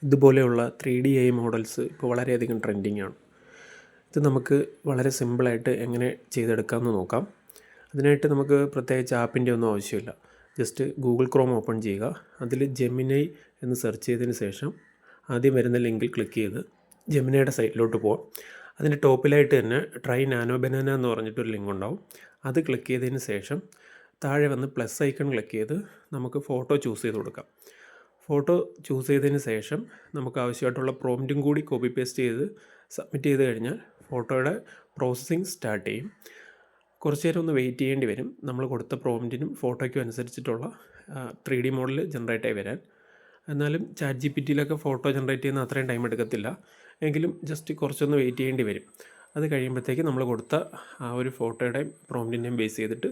ഇതുപോലെയുള്ള 3D AI models ഇപ്പോൾ വളരെയധികം ട്രെൻഡിങ് ആണ്. ഇത് നമുക്ക് വളരെ സിമ്പിളായിട്ട് എങ്ങനെ ചെയ്തെടുക്കാമെന്ന് നോക്കാം. അതിനായിട്ട് നമുക്ക് പ്രത്യേകിച്ച് ആപ്പിൻ്റെ ഒന്നും ആവശ്യമില്ല. ജസ്റ്റ് ഗൂഗിൾ ക്രോം ഓപ്പൺ ചെയ്യുക. അതിൽ ജെമിനൈ എന്ന് സെർച്ച് ചെയ്തതിന് ശേഷം ആദ്യം വരുന്ന ലിങ്കിൽ ക്ലിക്ക് ചെയ്ത് ജെമിനൈയുടെ സൈറ്റിലോട്ട് പോകാം. അതിൻ്റെ ടോപ്പിലായിട്ട് തന്നെ ട്രൈ നാനോ ബനാന എന്ന് പറഞ്ഞിട്ടൊരു ലിങ്ക് ഉണ്ടാവും. അത് ക്ലിക്ക് ചെയ്തതിന് ശേഷം താഴെ വന്ന് പ്ലസ് ഐക്കൺ ക്ലിക്ക് ചെയ്ത് നമുക്ക് ഫോട്ടോ ചൂസ് ചെയ്ത് കൊടുക്കാം. ഫോട്ടോ ചൂസ് ചെയ്തതിന് ശേഷം നമുക്ക് ആവശ്യമായിട്ടുള്ള പ്രോംപ്റ്റും കൂടി കോപ്പി പേസ്റ്റ് ചെയ്ത് സബ്മിറ്റ് ചെയ്ത് കഴിഞ്ഞാൽ ഫോട്ടോയുടെ പ്രോസസ്സിങ് സ്റ്റാർട്ട് ചെയ്യും. കുറച്ച് നേരം ഒന്ന് വെയിറ്റ് ചെയ്യേണ്ടി വരും. നമ്മൾ കൊടുത്ത പ്രോംപ്റ്റിനും ഫോട്ടോയ്ക്കും അനുസരിച്ചിട്ടുള്ള 3D മോഡൽ ജനറേറ്റ് ആയി വരാൻ. എന്നാലും ChatGPTയിലൊക്കെ ഫോട്ടോ ജനറേറ്റ് ചെയ്യുന്ന അത്രയും ടൈം എടുക്കത്തില്ല. എങ്കിലും ജസ്റ്റ് കുറച്ചൊന്ന് വെയിറ്റ് ചെയ്യേണ്ടി വരും. അത് കഴിയുമ്പോഴത്തേക്ക് നമ്മൾ കൊടുത്ത ആ ഒരു ഫോട്ടോയുടെയും പ്രോംപ്റ്റിൻ്റെയും ബേസ് ചെയ്തിട്ട്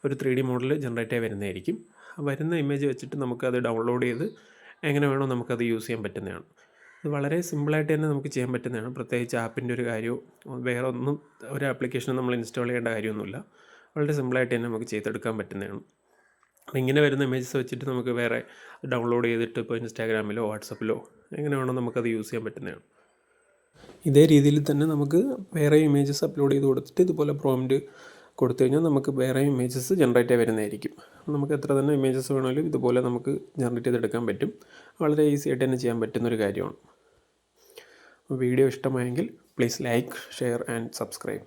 ഒരു 3D മോഡൽ ജനറേറ്റ് ആയി വരുന്നതായിരിക്കും. വരുന്ന ഇമേജ് വെച്ചിട്ട് നമുക്കത് ഡൗൺലോഡ് ചെയ്ത് എങ്ങനെ വേണോ നമുക്കത് യൂസ് ചെയ്യാൻ പറ്റുന്നതാണ്. ഇത് വളരെ സിമ്പിളായിട്ട് തന്നെ നമുക്ക് ചെയ്യാൻ പറ്റുന്നതാണ്. പ്രത്യേകിച്ച് ആപ്പിൻ്റെ ഒരു കാര്യമോ വേറെ ഒന്നും ഒരു ആപ്ലിക്കേഷനും നമ്മൾ ഇൻസ്റ്റാൾ ചെയ്യേണ്ട കാര്യമൊന്നുമില്ല. വളരെ സിമ്പിളായിട്ട് തന്നെ നമുക്ക് ചെയ്തെടുക്കാൻ പറ്റുന്നതാണ്. ഇങ്ങനെ വരുന്ന ഇമേജസ് വെച്ചിട്ട് നമുക്ക് വേറെ ഡൗൺലോഡ് ചെയ്തിട്ട് ഇപ്പോൾ ഇൻസ്റ്റാഗ്രാമിലോ വാട്സപ്പിലോ എങ്ങനെ വേണോ നമുക്കത് യൂസ് ചെയ്യാൻ പറ്റുന്നതാണ്. ഇതേ രീതിയിൽ തന്നെ നമുക്ക് വേറെ ഇമേജസ് അപ്ലോഡ് ചെയ്ത് കൊടുത്തിട്ട് ഇതുപോലെ പ്രോംപ്റ്റ് കൊടുത്തു കഴിഞ്ഞാൽ നമുക്ക് വേറെ ഇമേജസ് ജനറേറ്റ് ആയി വരുന്നതായിരിക്കും. നമുക്ക് എത്ര തന്നെ ഇമേജസ് വേണമെങ്കിലും ഇതുപോലെ നമുക്ക് ജനറേറ്റ് ചെയ്തെടുക്കാൻ പറ്റും. വളരെ ഈസി ആയിട്ട് തന്നെ ചെയ്യാൻ പറ്റുന്നൊരു കാര്യമാണ്. വീഡിയോ ഇഷ്ടമായെങ്കിൽ please like, share and subscribe.